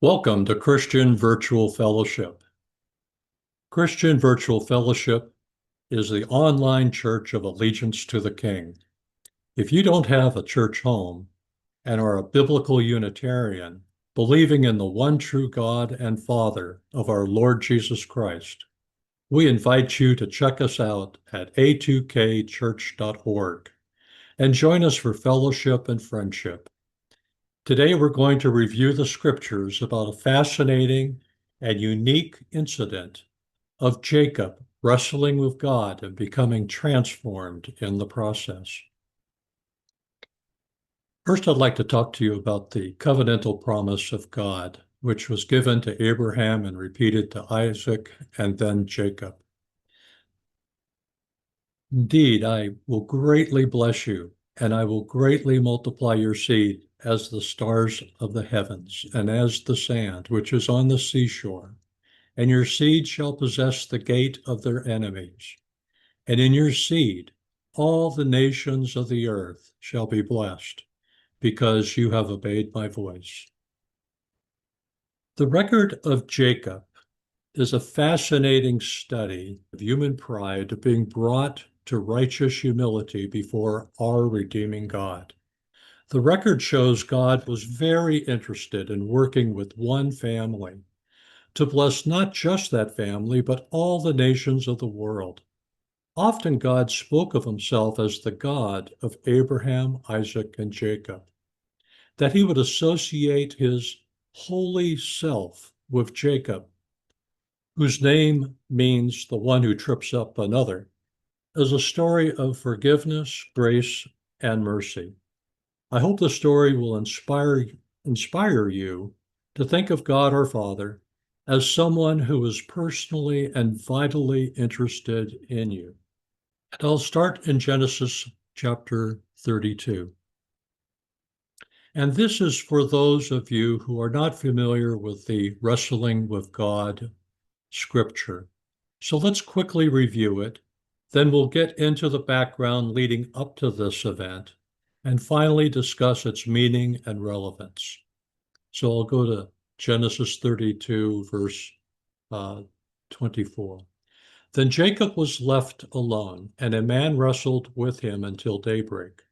Welcome to Christian Virtual Fellowship. Christian Virtual Fellowship is the online church of allegiance to the King. If you don't have a church home and are a biblical Unitarian, believing in the one true God and Father of our Lord Jesus Christ, we invite you to check us out at a2kchurch.org and join us for fellowship and friendship. Today, we're going to review the scriptures about a fascinating and unique incident of Jacob wrestling with God and becoming transformed in the process. First, I'd like to talk to you about the covenantal promise of God, which was given to Abraham and repeated to Isaac and then Jacob. Indeed, I will greatly bless you, and I will greatly multiply your seed as the stars of the heavens and as the sand which is on the seashore. And your seed shall possess the gate of their enemies. And in your seed all the nations of the earth shall be blessed, because you have obeyed my voice. The record of Jacob is a fascinating study of human pride being brought to righteous humility before our redeeming God. The record shows God was very interested in working with one family to bless not just that family, but all the nations of the world. Often God spoke of himself as the God of Abraham, Isaac, and Jacob, that he would associate his holy self with Jacob, whose name means the one who trips up another, as a story of forgiveness, grace, and mercy. I hope the story will inspire you to think of God our Father as someone who is personally and vitally interested in you. And I'll start in Genesis chapter 32. And this is for those of you who are not familiar with the wrestling with God scripture. So let's quickly review it. Then we'll get into the background leading up to this event and finally discuss its meaning and relevance. So I'll go to Genesis 32, verse 24. Then Jacob was left alone, and a man wrestled with him until daybreak.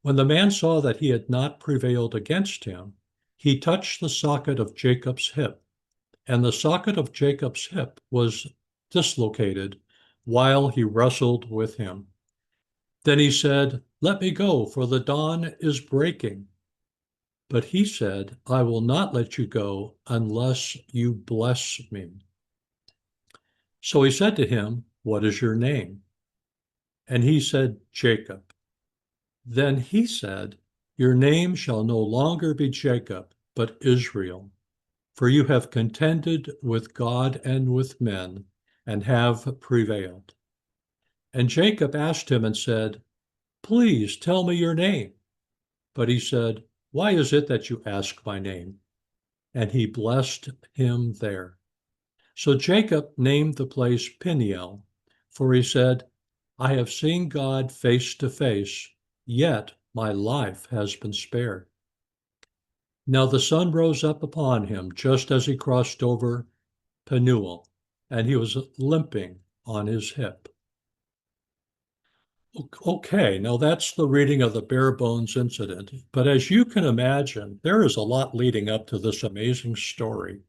When the man saw that he had not prevailed against him, he touched the socket of Jacob's hip, and the socket of Jacob's hip was dislocated while he wrestled with him. Then he said, "Let me go, for the dawn is breaking." But he said, "I will not let you go unless you bless me." So he said to him, "What is your name?" And he said, "Jacob." Then he said, "Your name shall no longer be Jacob, but Israel, for you have contended with God and with men, and have prevailed." And Jacob asked him and said, "Please tell me your name." But he said, "Why is it that you ask my name?" And he blessed him there. So Jacob named the place Peniel, for he said, "I have seen God face to face, yet my life has been spared." Now the sun rose up upon him just as he crossed over Penuel, and he was limping on his hip. Okay, now that's the reading of the bare bones incident. But as you can imagine, there is a lot leading up to this amazing story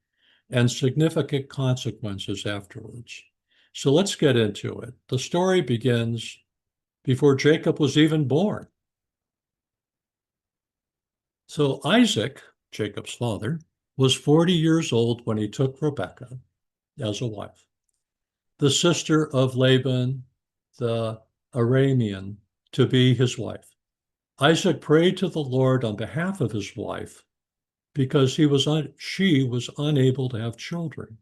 and significant consequences afterwards. So let's get into it. The story begins before Jacob was even born. So Isaac, Jacob's father, was 40 years old when he took Rebekah as a wife, the sister of Laban the Aramean, to be his wife. Isaac prayed to the Lord on behalf of his wife because she was unable to have children.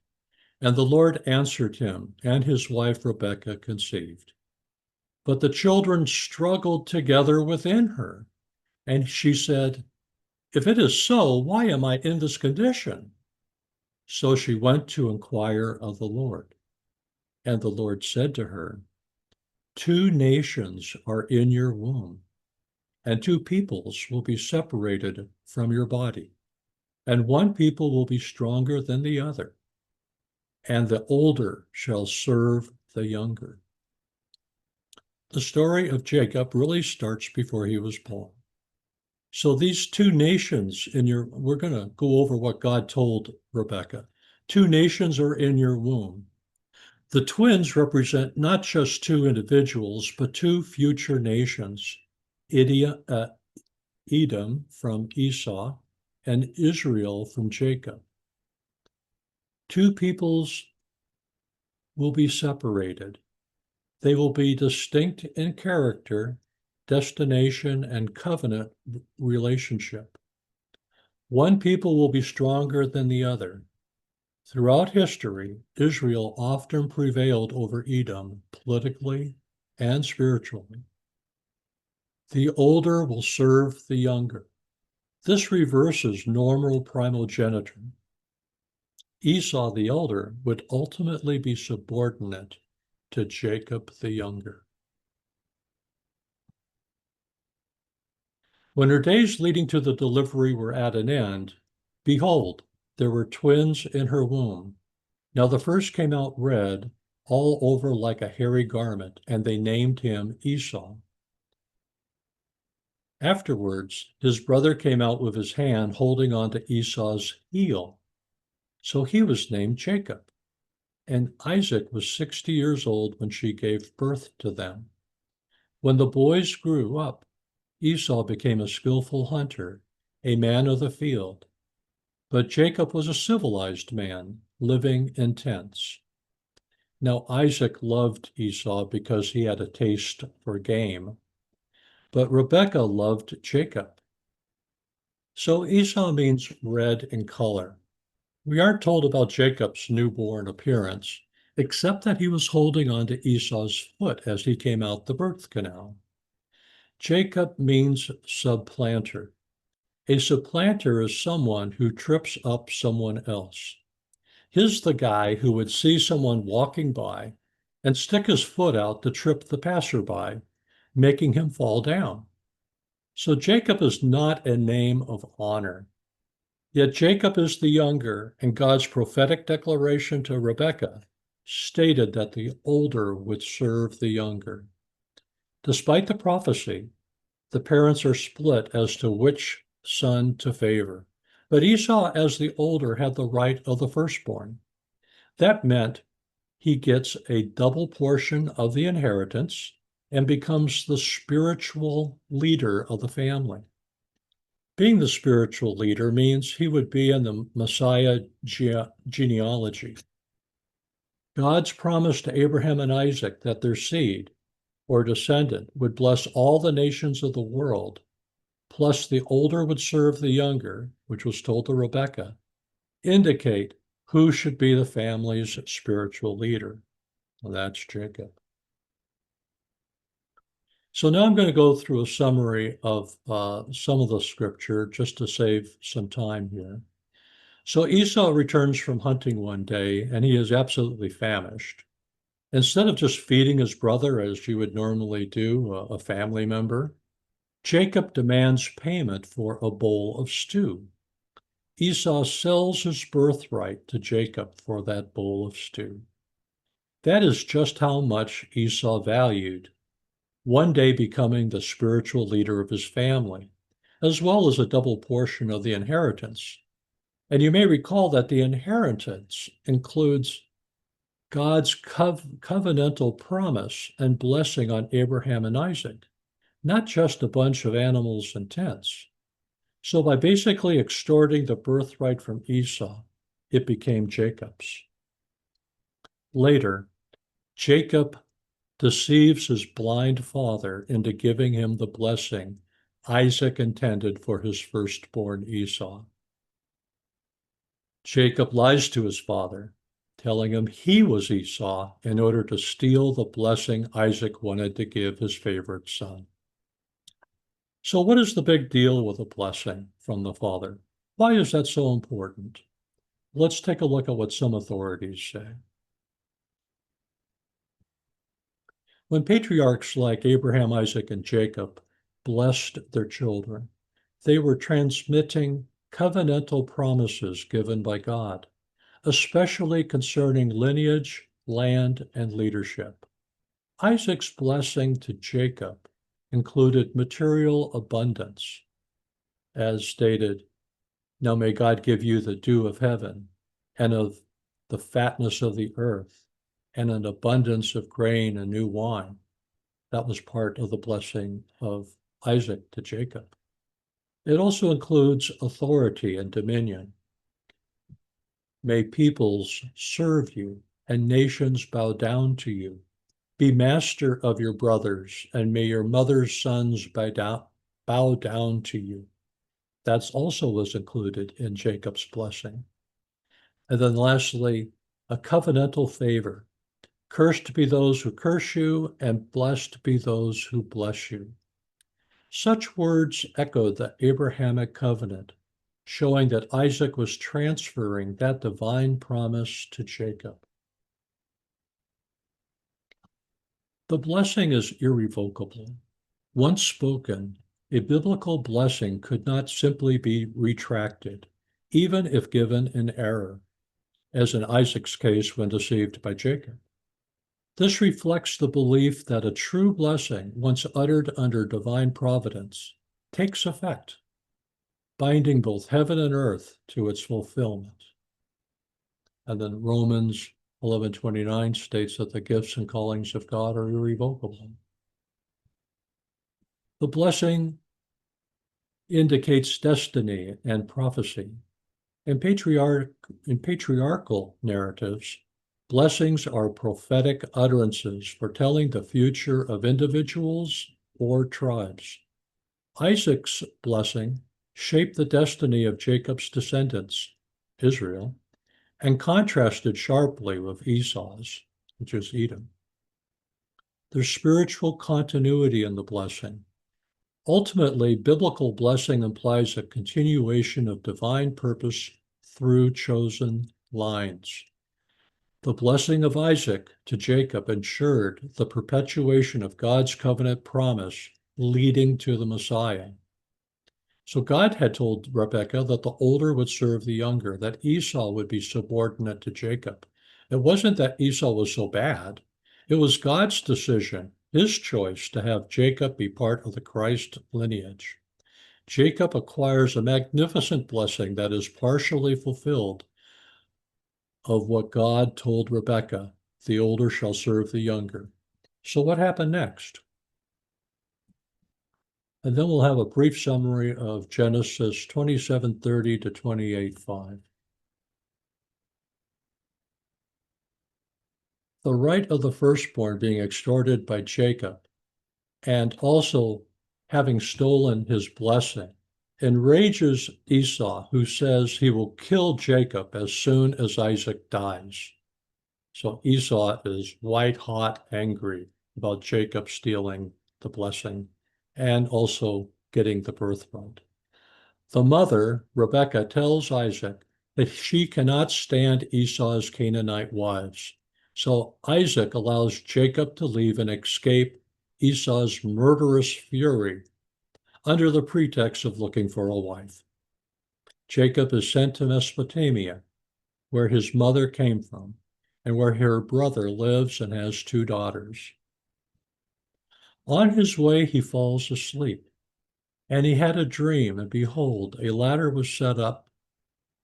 And the Lord answered him, and his wife Rebekah conceived. But the children struggled together within her. And she said, "If it is so, why am I in this condition?" So she went to inquire of the Lord. And the Lord said to her, "Two nations are in your womb, and two peoples will be separated from your body. and one people will be stronger than the other, and the older shall serve the younger. The story of Jacob really starts before he was born. So these two nations we're going to go over what God told Rebekah. Two nations are in your womb. The twins represent not just two individuals, but two future nations, Edom from Esau and Israel from Jacob. Two peoples will be separated. They will be distinct in character, destination, and covenant relationship. One people will be stronger than the other. Throughout history, Israel often prevailed over Edom politically and spiritually. The older will serve the younger. This reverses normal primogeniture. Esau the elder would ultimately be subordinate to Jacob the younger. When her days leading to the delivery were at an end, behold, there were twins in her womb. Now the first came out red, all over like a hairy garment, and they named him Esau. Afterwards, his brother came out with his hand holding on to Esau's heel. So he was named Jacob. And Isaac was 60 years old when she gave birth to them. When the boys grew up, Esau became a skillful hunter, a man of the field. But Jacob was a civilized man, living in tents. Now Isaac loved Esau because he had a taste for game, but Rebekah loved Jacob. So Esau means red in color. We aren't told about Jacob's newborn appearance, except that he was holding onto Esau's foot as he came out the birth canal. Jacob means supplanter. A supplanter is someone who trips up someone else. He's the guy who would see someone walking by and stick his foot out to trip the passerby, making him fall down. So Jacob is not a name of honor. Yet Jacob is the younger, and God's prophetic declaration to Rebekah stated that the older would serve the younger. Despite the prophecy, the parents are split as to which son to favor. But Esau, as the older, had the right of the firstborn. That meant he gets a double portion of the inheritance and becomes the spiritual leader of the family. Being the spiritual leader means he would be in the Messiah genealogy. God's promise to Abraham and Isaac that their seed or descendant would bless all the nations of the world, plus the older would serve the younger, which was told to Rebekah, indicate who should be the family's spiritual leader. Well, that's Jacob. So now I'm going to go through a summary of some of the scripture just to save some time here. So Esau returns from hunting one day, and he is absolutely famished. Instead of just feeding his brother as you would normally do, a family member, Jacob demands payment for a bowl of stew. Esau sells his birthright to Jacob for that bowl of stew. That is just how much Esau valued one day becoming the spiritual leader of his family, as well as a double portion of the inheritance. And you may recall that the inheritance includes God's covenantal promise and blessing on Abraham and Isaac, not just a bunch of animals and tents. So by basically extorting the birthright from Esau, it became Jacob's. Later, Jacob deceives his blind father into giving him the blessing Isaac intended for his firstborn Esau. Jacob lies to his father, telling him he was Esau in order to steal the blessing Isaac wanted to give his favorite son. So what is the big deal with a blessing from the father? Why is that so important? Let's take a look at what some authorities say. When patriarchs like Abraham, Isaac, and Jacob blessed their children, they were transmitting covenantal promises given by God, especially concerning lineage, land, and leadership. Isaac's blessing to Jacob included material abundance, as stated, "Now may God give you the dew of heaven, and of the fatness of the earth, and an abundance of grain and new wine." That was part of the blessing of Isaac to Jacob. It also includes authority and dominion. May peoples serve you, and nations bow down to you. Be master of your brothers, and may your mother's sons bow down to you. That also was included in Jacob's blessing. And then lastly, a covenantal favor. Cursed be those who curse you, and blessed be those who bless you. Such words echoed the Abrahamic covenant, showing that Isaac was transferring that divine promise to Jacob. The blessing is irrevocable. Once spoken, a biblical blessing could not simply be retracted, even if given in error, as in Isaac's case when deceived by Jacob. This reflects the belief that a true blessing, once uttered under divine providence, takes effect, binding both heaven and earth to its fulfillment. And then Romans 11:29 states that the gifts and callings of God are irrevocable. The blessing indicates destiny and prophecy. In patriarchal narratives, blessings are prophetic utterances foretelling the future of individuals or tribes. Isaac's blessing shaped the destiny of Jacob's descendants, Israel, and contrasted sharply with Esau's, which is Edom. There's spiritual continuity in the blessing. Ultimately, biblical blessing implies a continuation of divine purpose through chosen lines. The blessing of Isaac to Jacob ensured the perpetuation of God's covenant promise leading to the Messiah. So God had told Rebekah that the older would serve the younger, that Esau would be subordinate to Jacob. It wasn't that Esau was so bad. It was God's decision, his choice, to have Jacob be part of the Christ lineage. Jacob acquires a magnificent blessing that is partially fulfilled of what God told Rebekah, the older shall serve the younger. So what happened next? And then we'll have a brief summary of Genesis 27:30 to 28:5. The right of the firstborn being extorted by Jacob, and also having stolen his blessing, enrages Esau, who says he will kill Jacob as soon as Isaac dies. So Esau is white hot angry about Jacob stealing the blessing and also getting the birthright. The mother, Rebekah, tells Isaac that she cannot stand Esau's Canaanite wives. So Isaac allows Jacob to leave and escape Esau's murderous fury under the pretext of looking for a wife. Jacob is sent to Mesopotamia, where his mother came from, and where her brother lives and has 2 daughters. On his way, he falls asleep, and he had a dream, and behold, a ladder was set up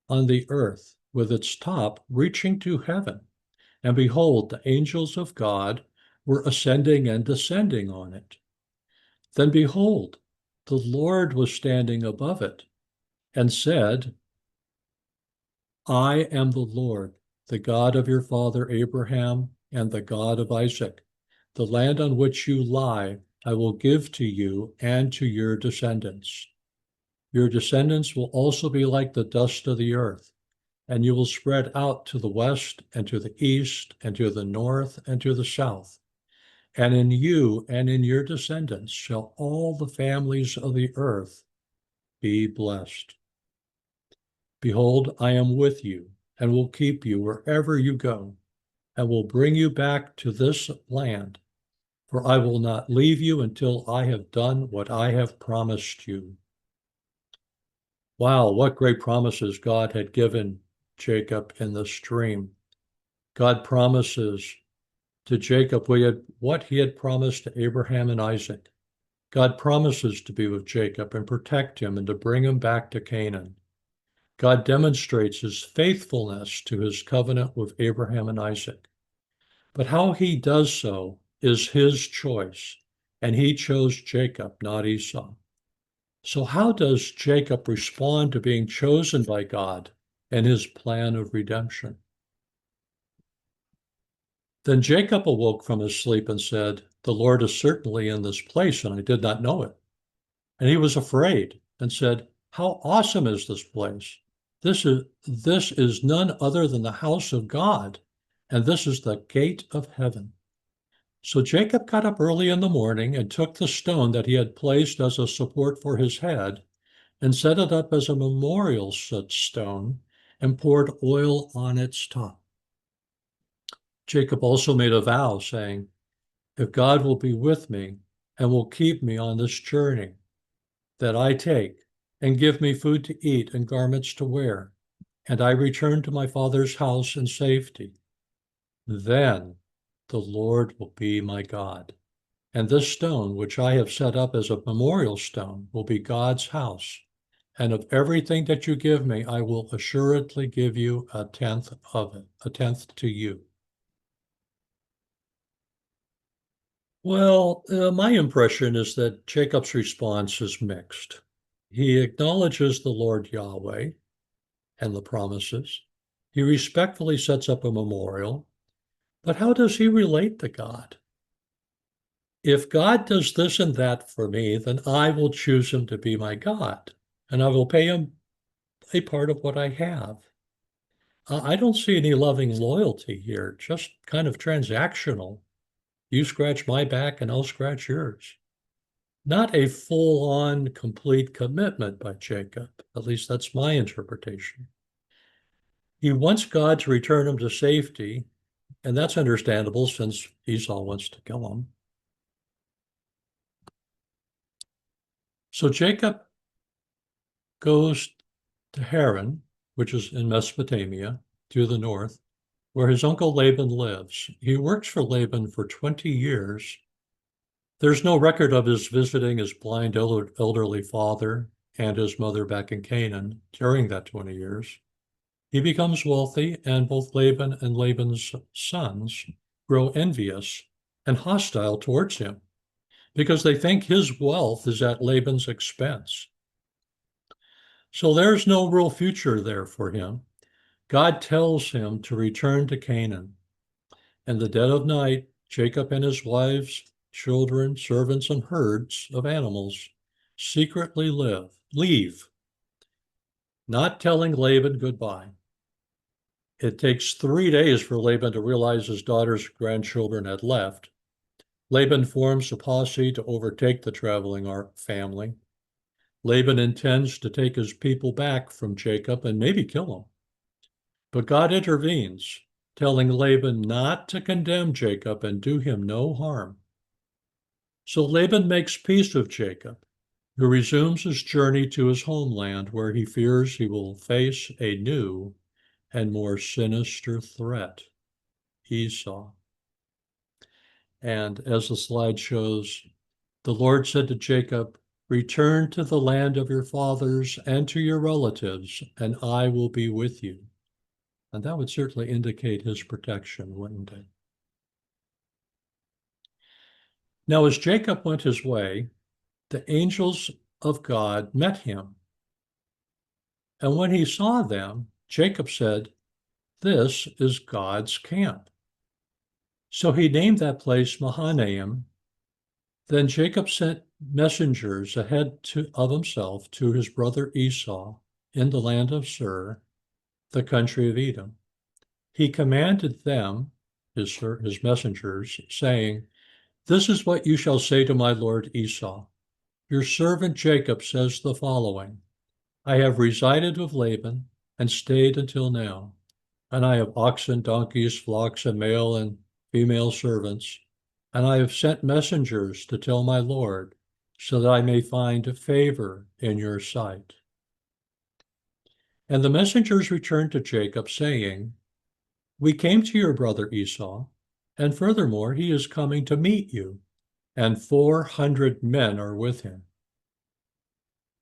on the earth with its top reaching to heaven. And behold, the angels of God were ascending and descending on it. Then behold, the Lord was standing above it and said, I am the Lord, the God of your father Abraham and the God of Isaac. The land on which you lie, I will give to you and to your descendants. Your descendants will also be like the dust of the earth, and you will spread out to the west and to the east and to the north and to the south. And in you and in your descendants shall all the families of the earth be blessed. Behold, I am with you and will keep you wherever you go, and will bring you back to this land, for I will not leave you until I have done what I have promised you. Wow, what great promises God had given Jacob in this dream. God promises to Jacob what he had promised to Abraham and Isaac. God promises to be with Jacob and protect him and to bring him back to Canaan. God demonstrates his faithfulness to his covenant with Abraham and Isaac. But how he does so is his choice, and he chose Jacob, not Esau. So, how does Jacob respond to being chosen by God and his plan of redemption? Then Jacob awoke from his sleep and said, "The Lord is certainly in this place, and I did not know it." And he was afraid and said, "How awesome is this place? This is none other than the house of God, and this is the gate of heaven." So Jacob got up early in the morning and took the stone that he had placed as a support for his head and set it up as a memorial stone and poured oil on its top. Jacob also made a vow, saying, "If God will be with me and will keep me on this journey that I take and give me food to eat and garments to wear, and I return to my father's house in safety, then the Lord will be my God. And this stone, which I have set up as a memorial stone, will be God's house. And of everything that you give me, I will assuredly give you a tenth of it, a tenth to you." Well, my impression is that Jacob's response is mixed. He acknowledges the Lord Yahweh and the promises. He respectfully sets up a memorial. But how does he relate to God? If God does this and that for me, then I will choose him to be my God, and I will pay him a part of what I have. I don't see any loving loyalty here, just kind of transactional. You scratch my back and I'll scratch yours. Not a full-on complete commitment by Jacob. At least that's my interpretation. He wants God to return him to safety, and that's understandable since Esau wants to kill him. So Jacob goes to Haran, which is in Mesopotamia, to the north, where his uncle Laban lives. He works for Laban for 20 years. There's no record of his visiting his blind elderly father and his mother back in Canaan during that 20 years. He becomes wealthy, and both Laban and Laban's sons grow envious and hostile towards him because they think his wealth is at Laban's expense. So there's no real future there for him. God tells him to return to Canaan. In the dead of night, Jacob and his wives, children, servants, and herds of animals secretly leave, not telling Laban goodbye. It takes 3 days for Laban to realize his daughter's grandchildren had left. Laban forms a posse to overtake the traveling family. Laban intends to take his people back from Jacob and maybe kill him. But God intervenes, telling Laban not to condemn Jacob and do him no harm. So Laban makes peace with Jacob, who resumes his journey to his homeland, where he fears he will face a new and more sinister threat, Esau. And as the slide shows, the Lord said to Jacob, "Return to the land of your fathers and to your relatives, and I will be with you." And that would certainly indicate his protection, wouldn't it? Now, as Jacob went his way, the angels of God met him. And when he saw them, Jacob said, "This is God's camp." So he named that place Mahanaim. Then Jacob sent messengers ahead of himself to his brother Esau in the land of Seir, the country of Edom. He commanded them, his messengers, saying, "This is what you shall say to my lord Esau. Your servant Jacob says the following: I have resided with Laban and stayed until now, and I have oxen, donkeys, flocks, and male and female servants, and I have sent messengers to tell my lord, so that I may find favor in your sight." And the messengers returned to Jacob, saying, "We came to your brother Esau, and furthermore, he is coming to meet you, and 400 men are with him."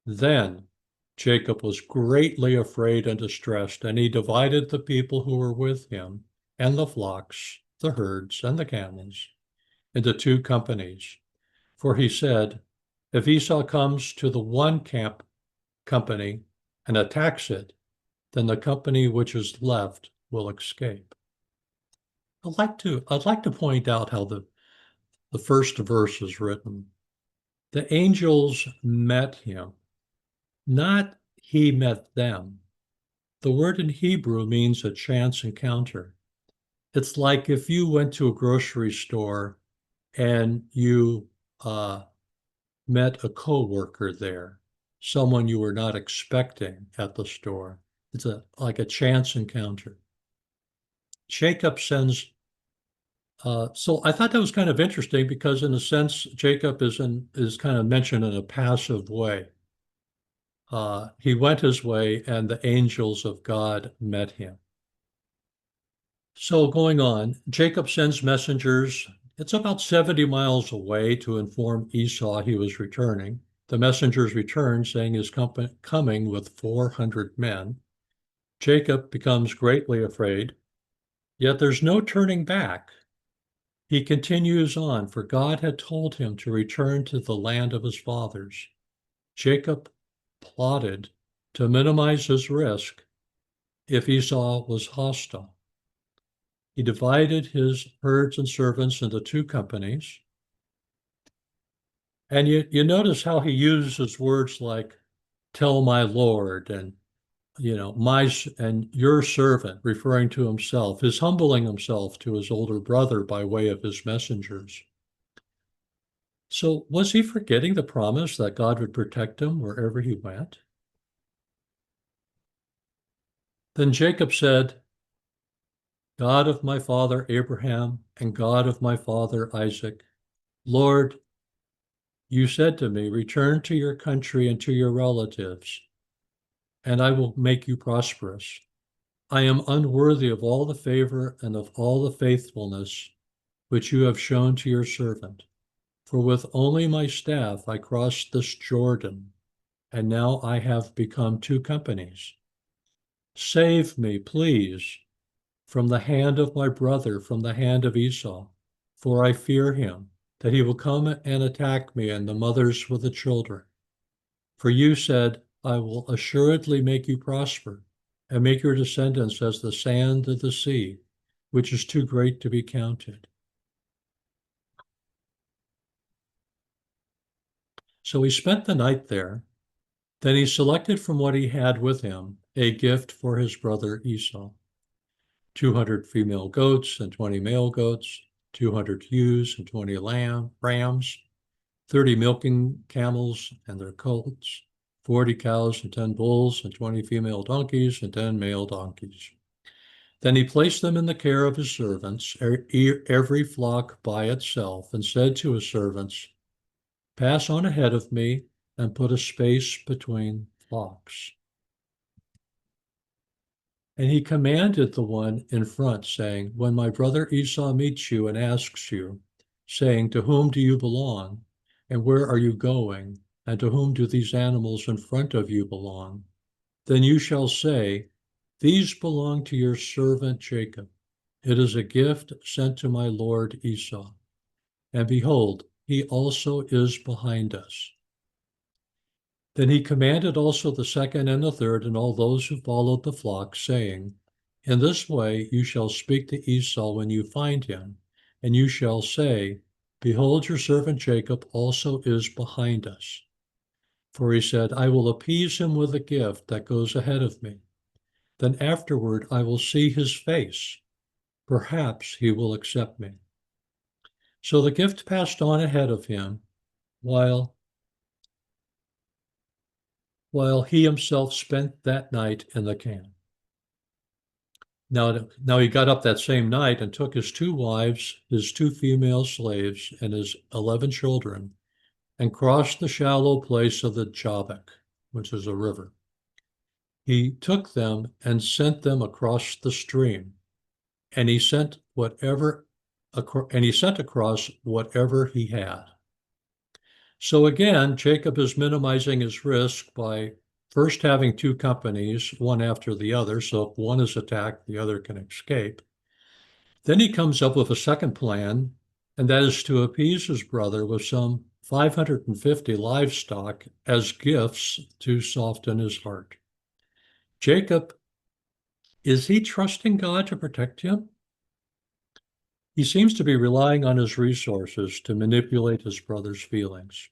Then Jacob was greatly afraid and distressed, and he divided the people who were with him, and the flocks, the herds, and the camels, into two companies. For he said, "If Esau comes to the one company and attacks it, then the company which is left will escape." I'd like to point out how the first verse is written. The angels met him, not he met them. The word in Hebrew means a chance encounter. It's like if you went to a grocery store and you met a coworker there, someone you were not expecting at the store. It's like a chance encounter. Jacob sends. So I thought that was kind of interesting because, in a sense, Jacob is kind of mentioned in a passive way. He went his way, and the angels of God met him. So going on, Jacob sends messengers. It's about 70 miles away to inform Esau he was returning. The messengers return, saying he's coming with 400 men. Jacob becomes greatly afraid, yet there's no turning back. He continues on, for God had told him to return to the land of his fathers. Jacob plotted to minimize his risk if Esau was hostile. He divided his herds and servants into two companies. And you notice how he uses words like "tell my Lord" and my and your servant, referring to himself, is humbling himself to his older brother by way of his messengers. So was he forgetting the promise that God would protect him wherever he went? Then Jacob said, "God of my father Abraham and God of my father Isaac, Lord, you said to me, return to your country and to your relatives, and I will make you prosperous. I am unworthy of all the favor and of all the faithfulness which you have shown to your servant. For with only my staff I crossed this Jordan, and now I have become two companies. Save me, please, from the hand of my brother, from the hand of Esau, for I fear him, that he will come and attack me and the mothers with the children. For you said, I will assuredly make you prosper, and make your descendants as the sand of the sea, which is too great to be counted." So he spent the night there. Then he selected from what he had with him a gift for his brother Esau: 200 female goats and 20 male goats, 200 ewes and 20 rams, 30 milking camels and their colts, 40 cows and 10 bulls, and 20 female donkeys and 10 male donkeys. Then he placed them in the care of his servants, every flock by itself, and said to his servants, "Pass on ahead of me and put a space between flocks." And he commanded the one in front, saying, "When my brother Esau meets you and asks you, saying, 'To whom do you belong? And where are you going? And to whom do these animals in front of you belong?' Then you shall say, 'These belong to your servant Jacob. It is a gift sent to my lord Esau. And behold, he also is behind us.'" Then he commanded also the second and the third and all those who followed the flock, saying, "In this way you shall speak to Esau when you find him, and you shall say, 'Behold, your servant Jacob also is behind us.' For he said, 'I will appease him with a gift that goes ahead of me. Then afterward I will see his face. Perhaps he will accept me.' So the gift passed on ahead of him, while he himself spent that night in the camp. Now he got up that same night and took his two wives, his two female slaves, and his 11 children, and crossed the shallow place of the Jabbok, which is a river. He took them and sent them across the stream, and he sent across whatever he had. So again, Jacob is minimizing his risk by first having two companies, one after the other, so if one is attacked, the other can escape. Then he comes up with a second plan, and that is to appease his brother with some 550 livestock as gifts to soften his heart. Jacob, is he trusting God to protect him? He seems to be relying on his resources to manipulate his brother's feelings.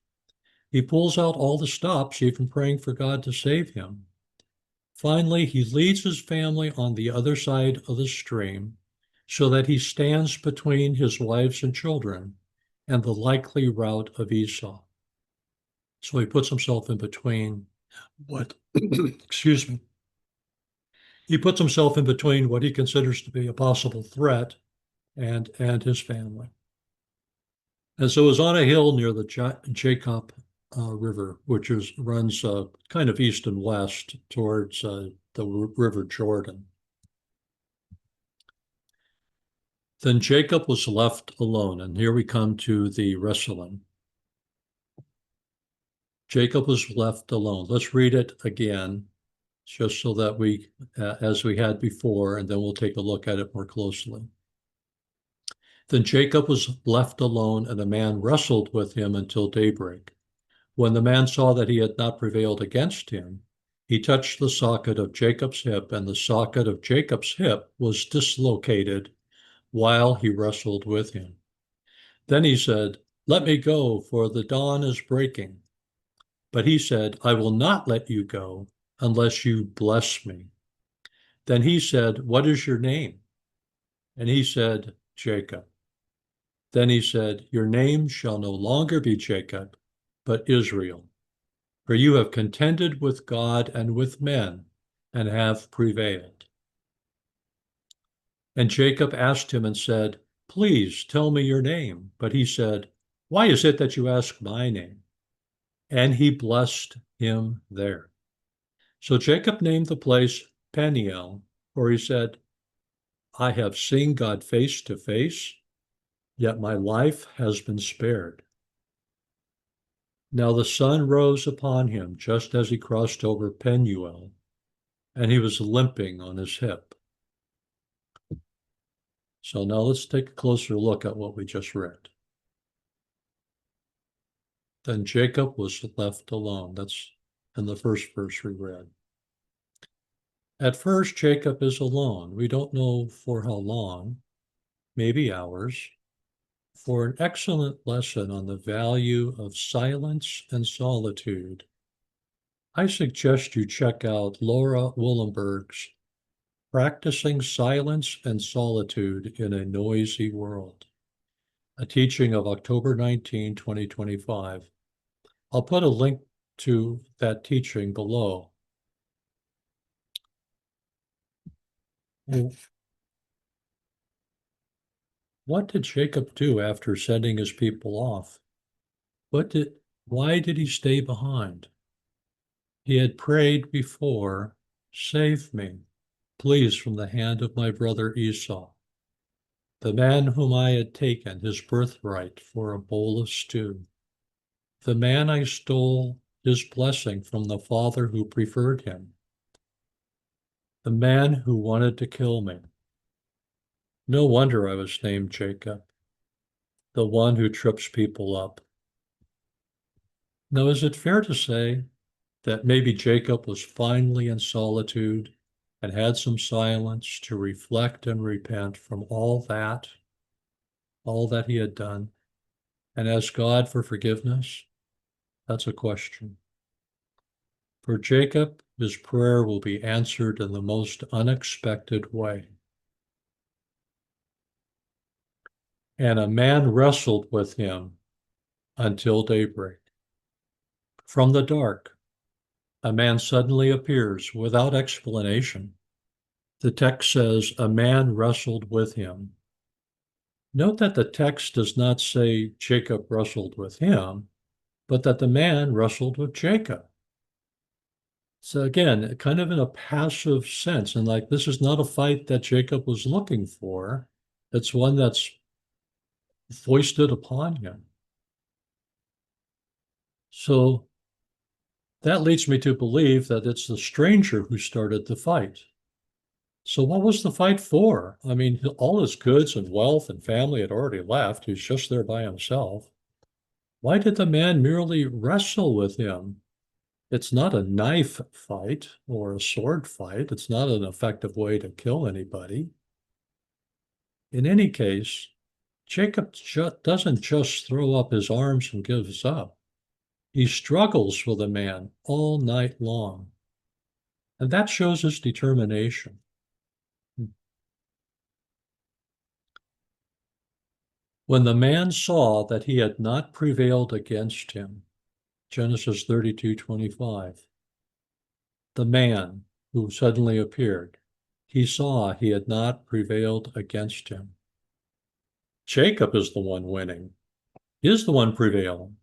He pulls out all the stops, even praying for God to save him. Finally, he leads his family on the other side of the stream so that he stands between his wives and children and the likely route of Esau. So he puts himself in between excuse me. He puts himself in between what he considers to be a possible threat and his family. And so it was on a hill near the Jacob River, which runs kind of east and west towards the River Jordan. Then Jacob was left alone, and here we come to the wrestling. Jacob was left alone. Let's read it again, just so that we, as we had before, and then we'll take a look at it more closely. Then Jacob was left alone, and a man wrestled with him until daybreak. When the man saw that he had not prevailed against him, he touched the socket of Jacob's hip, and the socket of Jacob's hip was dislocated while he wrestled with him. Then he said, "Let me go, for the dawn is breaking." But he said, "I will not let you go unless you bless me." Then he said, "What is your name?" And he said, "Jacob." Then he said, "Your name shall no longer be Jacob, but Israel, for you have contended with God and with men and have prevailed." And Jacob asked him and said, "Please tell me your name." But he said, "Why is it that you ask my name?" And he blessed him there. So Jacob named the place Peniel, for he said, "I have seen God face to face, yet my life has been spared." Now the sun rose upon him just as he crossed over Penuel, and he was limping on his hip. So now let's take a closer look at what we just read. Then Jacob was left alone. That's in the first verse we read. At first, Jacob is alone. We don't know for how long, maybe hours. For an excellent lesson on the value of silence and solitude, I suggest you check out Laura Willenberg's Practicing Silence and Solitude in a Noisy World, a teaching of October 19, 2025. I'll put a link to that teaching below. What did Jacob do after sending his people off? Why did he stay behind? He had prayed before, "Save me, please, from the hand of my brother Esau, the man whom I had taken his birthright for a bowl of stew, the man I stole his blessing from the father who preferred him, the man who wanted to kill me. No wonder I was named Jacob, the one who trips people up." Now, is it fair to say that maybe Jacob was finally in solitude and had some silence to reflect and repent from all that he had done, and ask God for forgiveness? That's a question. For Jacob, his prayer will be answered in the most unexpected way. And a man wrestled with him until daybreak. From the dark, a man suddenly appears without explanation. The text says, "A man wrestled with him." Note that the text does not say Jacob wrestled with him, but that the man wrestled with Jacob. So again, kind of in a passive sense, and like this is not a fight that Jacob was looking for. It's one that's foisted upon him. So that leads me to believe that it's the stranger who started the fight. So what was the fight for? I mean, all his goods and wealth and family had already left. He was just there by himself. Why did the man merely wrestle with him? It's not a knife fight or a sword fight. It's not an effective way to kill anybody. In any case, Jacob doesn't just throw up his arms and gives up. He struggles with the man all night long. And that shows his determination. When the man saw that he had not prevailed against him, Genesis 32:25, the man who suddenly appeared, he saw he had not prevailed against him. Jacob is the one winning. He is the one prevailing.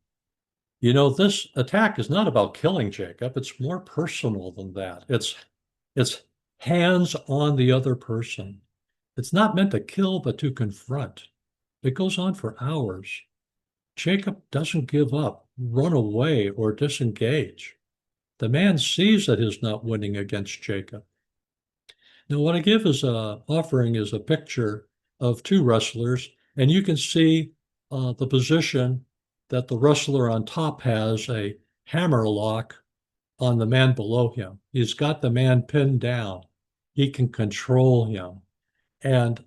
You know, this attack is not about killing Jacob. It's more personal than that. It's hands on the other person. It's not meant to kill, but to confront. It goes on for hours. Jacob doesn't give up, run away, or disengage. The man sees that he's not winning against Jacob. Now, what I give as a offering is a picture of two wrestlers, and you can see the position that the wrestler on top has a hammer lock on the man below him. He's got the man pinned down. He can control him. And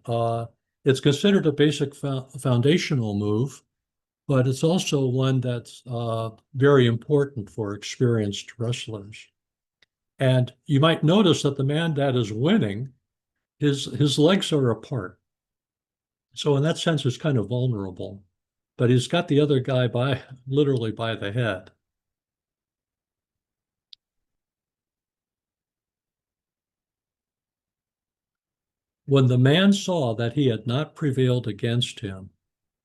it's considered a basic foundational move, but it's also one that's very important for experienced wrestlers. And you might notice that the man that is winning, his legs are apart. So in that sense, he's kind of vulnerable, but he's got the other guy by literally by the head. When the man saw that he had not prevailed against him,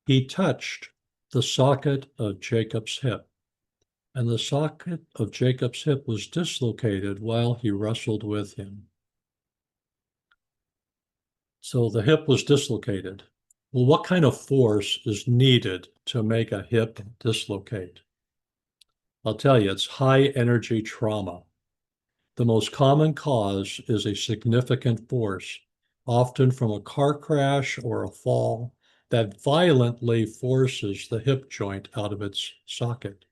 he touched the socket of Jacob's hip, and the socket of Jacob's hip was dislocated while he wrestled with him. So the hip was dislocated. Well, what kind of force is needed to make a hip dislocate? I'll tell you, it's high energy trauma. The most common cause is a significant force, often from a car crash or a fall, that violently forces the hip joint out of its socket.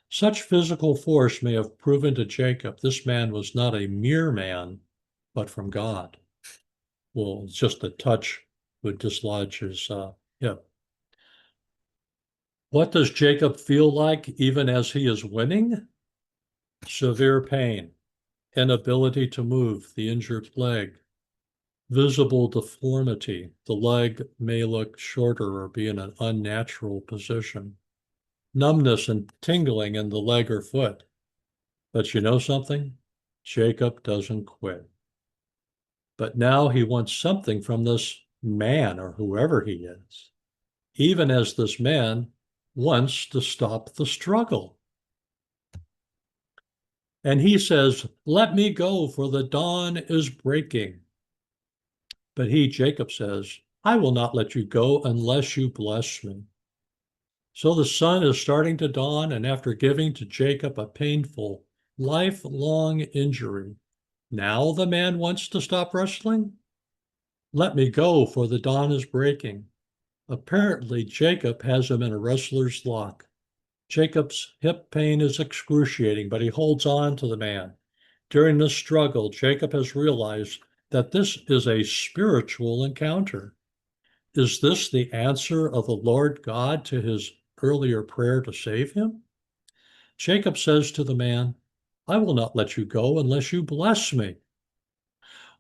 Such physical force may have proven to Jacob this man was not a mere man, but from God. Well, just a touch would dislodge his hip. What does Jacob feel like even as he is winning? Severe pain, inability to move the injured leg, visible deformity. The leg may look shorter or be in an unnatural position, numbness and tingling in the leg or foot. But you know something? Jacob doesn't quit. But now he wants something from this man or whoever he is, even as this man wants to stop the struggle. And he says, "Let me go, for the dawn is breaking." But he, Jacob, says, "I will not let you go unless you bless me." So the sun is starting to dawn, and after giving to Jacob a painful, lifelong injury, now the man wants to stop wrestling? "Let me go, for the dawn is breaking." Apparently, Jacob has him in a wrestler's lock. Jacob's hip pain is excruciating, but he holds on to the man. During this struggle, Jacob has realized that this is a spiritual encounter. Is this the answer of the Lord God to his earlier prayer to save him? Jacob says to the man, "I will not let you go unless you bless me."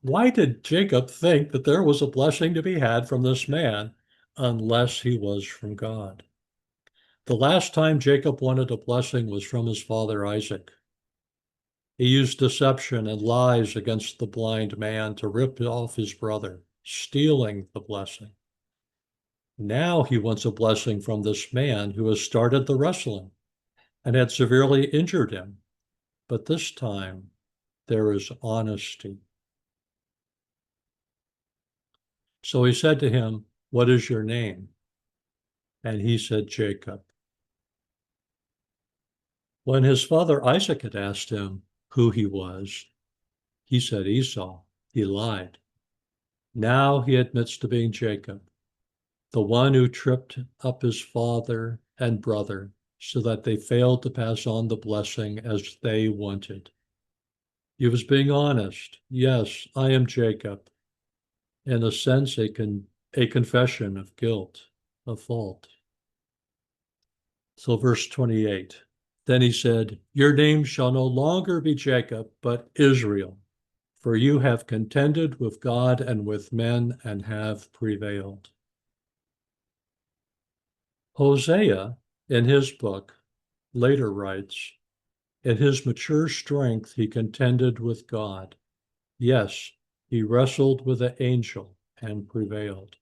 Why did Jacob think that there was a blessing to be had from this man unless he was from God? The last time Jacob wanted a blessing was from his father Isaac. He used deception and lies against the blind man to rip off his brother, stealing the blessing. Now he wants a blessing from this man who has started the wrestling and had severely injured him. but this time there is honesty. So he said to him, "What is your name?" And he said, "Jacob." When his father Isaac had asked him who he was, he said, "Esau." He lied. Now he admits to being Jacob, the one who tripped up his father and brother so that they failed to pass on the blessing as they wanted. He was being honest. "Yes, I am Jacob." In a sense, a confession of guilt, of fault. So, verse 28, then he said, "Your name shall no longer be Jacob, but Israel, for you have contended with God and with men and have prevailed." Hosea, in his book, later writes, "In his mature strength, he contended with God. Yes, he wrestled with the angel and prevailed."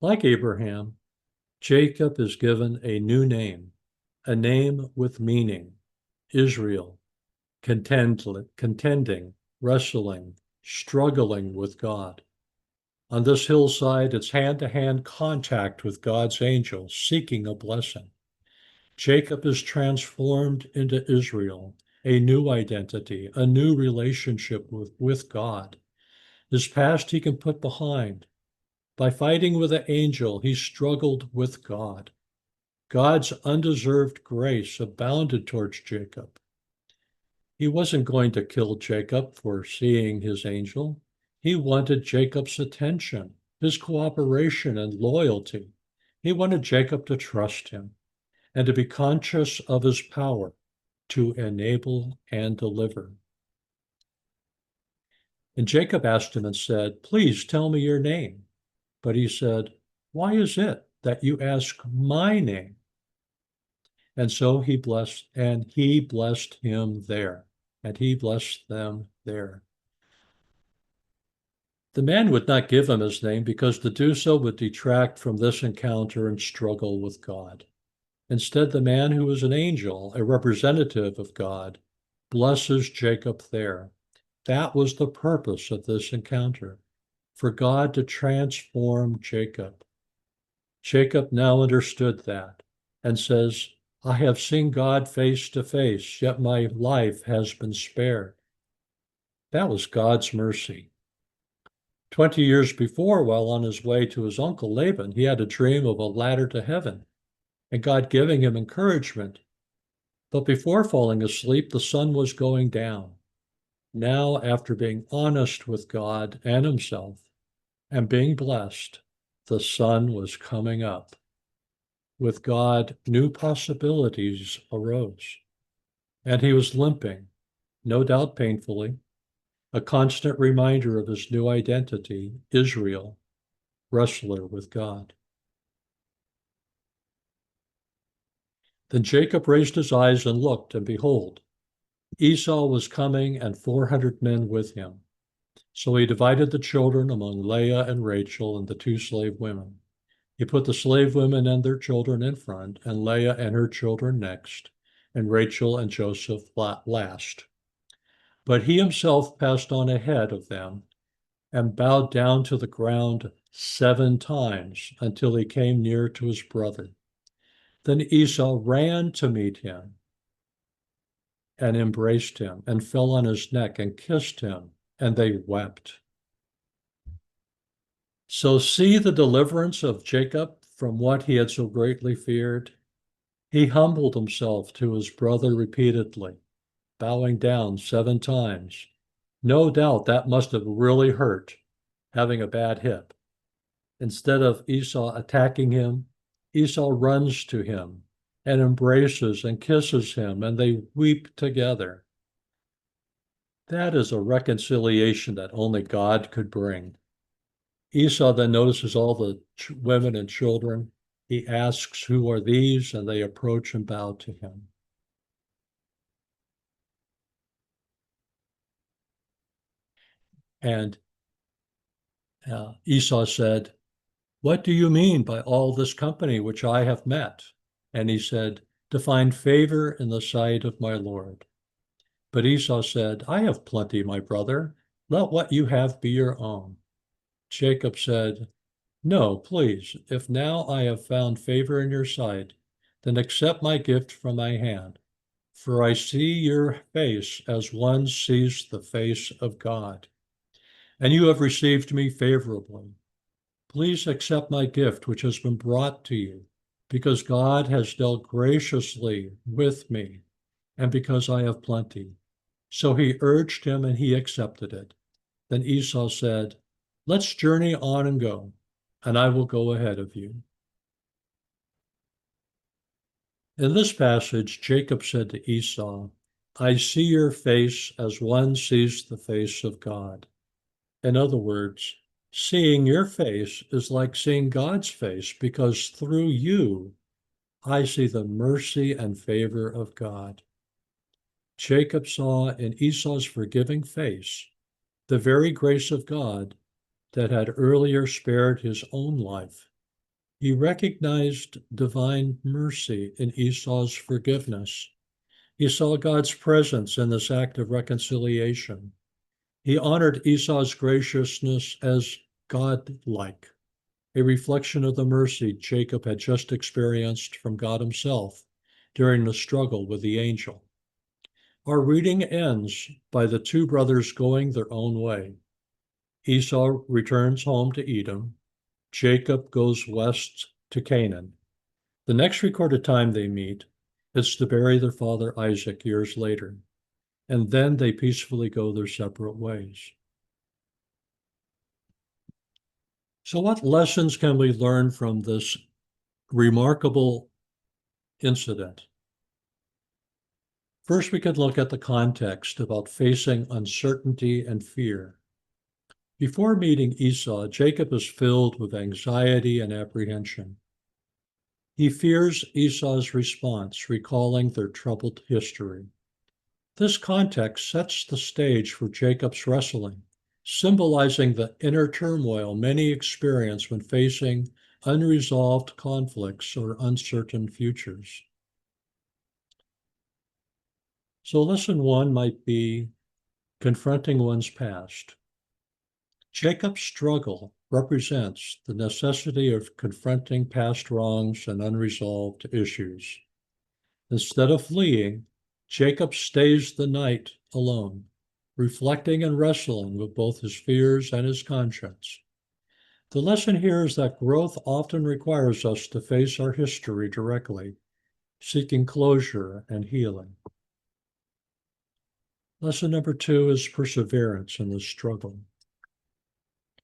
Like Abraham, Jacob is given a new name, a name with meaning: Israel, contending, wrestling, struggling with God. On this hillside, it's hand-to-hand contact with God's angels, seeking a blessing. Jacob is transformed into Israel, a new identity, a new relationship with God. His past he can put behind. By fighting with the angel, he struggled with God. God's undeserved grace abounded towards Jacob. He wasn't going to kill Jacob for seeing his angel. He wanted Jacob's attention, his cooperation and loyalty. He wanted Jacob to trust him and to be conscious of his power to enable and deliver. And Jacob asked him and said, "Please tell me your name." But he said, "Why is it that you ask my name?" And so he blessed him there, and he blessed them there. The man would not give him his name because to do so would detract from this encounter and struggle with God. Instead, the man who is an angel, a representative of God, blesses Jacob there. That was the purpose of this encounter, for God to transform Jacob. Jacob now understood that and says, "I have seen God face to face, yet my life has been spared." That was God's mercy. 20 years before, while on his way to his uncle Laban, he had a dream of a ladder to heaven and God giving him encouragement. But before falling asleep, the sun was going down. Now, after being honest with God and himself and being blessed, the sun was coming up. With God, new possibilities arose. And he was limping, no doubt painfully, a constant reminder of his new identity, Israel, wrestler with God. Then Jacob raised his eyes and looked, and behold, Esau was coming and 400 men with him. So he divided the children among Leah and Rachel and the two slave women. He put the slave women and their children in front, and Leah and her children next, and Rachel and Joseph last. But he himself passed on ahead of them and bowed down to the ground 7 times until he came near to his brother. Then Esau ran to meet him and embraced him and fell on his neck and kissed him, and they wept. So see the deliverance of Jacob from what he had so greatly feared. He humbled himself to his brother repeatedly, bowing down 7 times. No doubt that must have really hurt, having a bad hip. Instead of Esau attacking him, Esau runs to him and embraces and kisses him, and they weep together. That is a reconciliation that only God could bring. Esau then notices all the women and children. He asks, "Who are these?" And they approach and bow to him. And Esau said, "What do you mean by all this company which I have met?" And he said, to find favor in the sight of my Lord. But Esau said, I have plenty, my brother. Let what you have be your own. Jacob said, No, please, if now I have found favor in your sight, then accept my gift from my hand. For I see your face as one sees the face of God, and you have received me favorably. Please accept my gift which has been brought to you, because God has dealt graciously with me, and because I have plenty. So he urged him, and he accepted it. Then Esau said, Let's journey on and go, and I will go ahead of you. In this passage, Jacob said to Esau, I see your face as one sees the face of God. In other words, seeing your face is like seeing God's face, because through you, I see the mercy and favor of God. Jacob saw in Esau's forgiving face the very grace of God that had earlier spared his own life. He recognized divine mercy in Esau's forgiveness. He saw God's presence in this act of reconciliation. He honored Esau's graciousness as God-like, a reflection of the mercy Jacob had just experienced from God himself during the struggle with the angel. Our reading ends by the two brothers going their own way. Esau returns home to Edom. Jacob goes west to Canaan. The next recorded time they meet is to bury their father Isaac years later, and then they peacefully go their separate ways. So, what lessons can we learn from this remarkable incident? First, we could look at the context about facing uncertainty and fear. Before meeting Esau, Jacob is filled with anxiety and apprehension. He fears Esau's response, recalling their troubled history. This context sets the stage for Jacob's wrestling, symbolizing the inner turmoil many experience when facing unresolved conflicts or uncertain futures. So, lesson one might be confronting one's past. Jacob's struggle represents the necessity of confronting past wrongs and unresolved issues. Instead of fleeing, Jacob stays the night alone, reflecting and wrestling with both his fears and his conscience. The lesson here is that growth often requires us to face our history directly, seeking closure and healing. Lesson number two is perseverance in the struggle.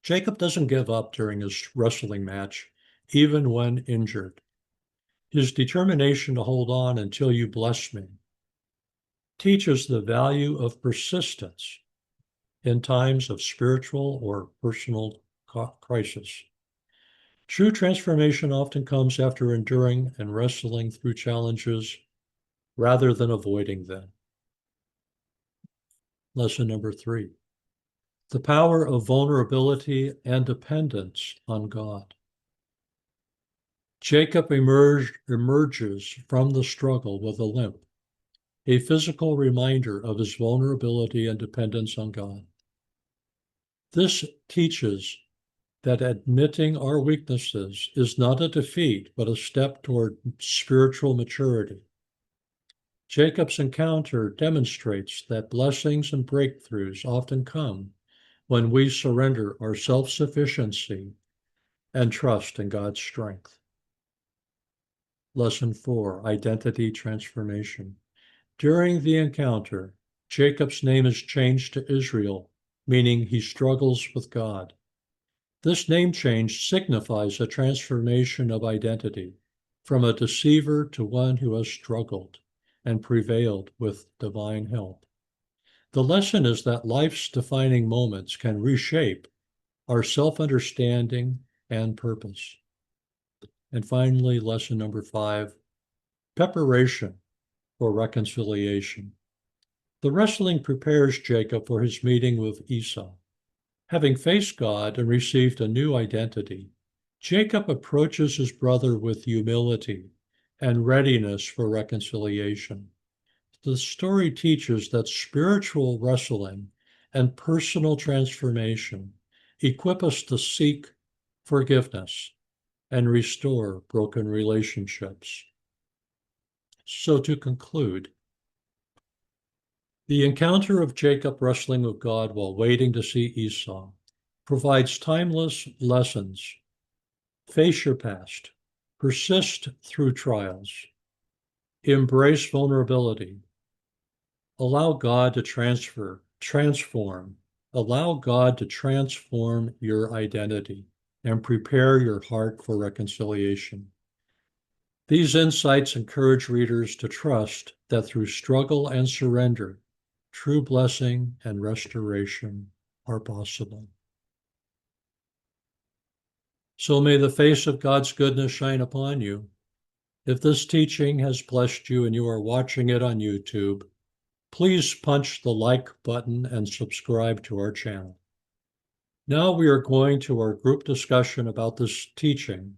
Jacob doesn't give up during his wrestling match, even when injured. His determination to hold on until you bless me teaches the value of persistence in times of spiritual or personal crisis. True transformation often comes after enduring and wrestling through challenges rather than avoiding them. Lesson number three. The power of vulnerability and dependence on God. Jacob emerges from the struggle with a limp, a physical reminder of his vulnerability and dependence on God. This teaches that admitting our weaknesses is not a defeat, but a step toward spiritual maturity. Jacob's encounter demonstrates that blessings and breakthroughs often come when we surrender our self-sufficiency and trust in God's strength. Lesson 4, Identity Transformation. During the encounter, Jacob's name is changed to Israel, meaning he struggles with God. This name change signifies a transformation of identity from a deceiver to one who has struggled and prevailed with divine help. The lesson is that life's defining moments can reshape our self-understanding and purpose. And finally, lesson number 5, preparation for reconciliation. The wrestling prepares Jacob for his meeting with Esau. Having faced God and received a new identity, Jacob approaches his brother with humility and readiness for reconciliation. The story teaches that spiritual wrestling and personal transformation equip us to seek forgiveness and restore broken relationships. So to conclude, the encounter of Jacob wrestling with God while waiting to see Esau provides timeless lessons. Face your past, persist through trials, embrace vulnerability, allow God to transform, allow God to transform your identity and prepare your heart for reconciliation. These insights encourage readers to trust that through struggle and surrender, true blessing and restoration are possible. So may the face of God's goodness shine upon you. If this teaching has blessed you and you are watching it on YouTube, please punch the like button and subscribe to our channel. Now we are going to our group discussion about this teaching,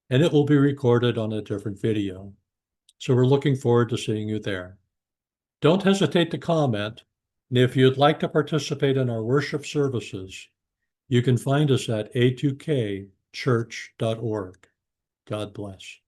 and it will be recorded on a different video. So we're looking forward to seeing you there. Don't hesitate to comment, and if you'd like to participate in our worship services, you can find us at a2kchurch.org. God bless.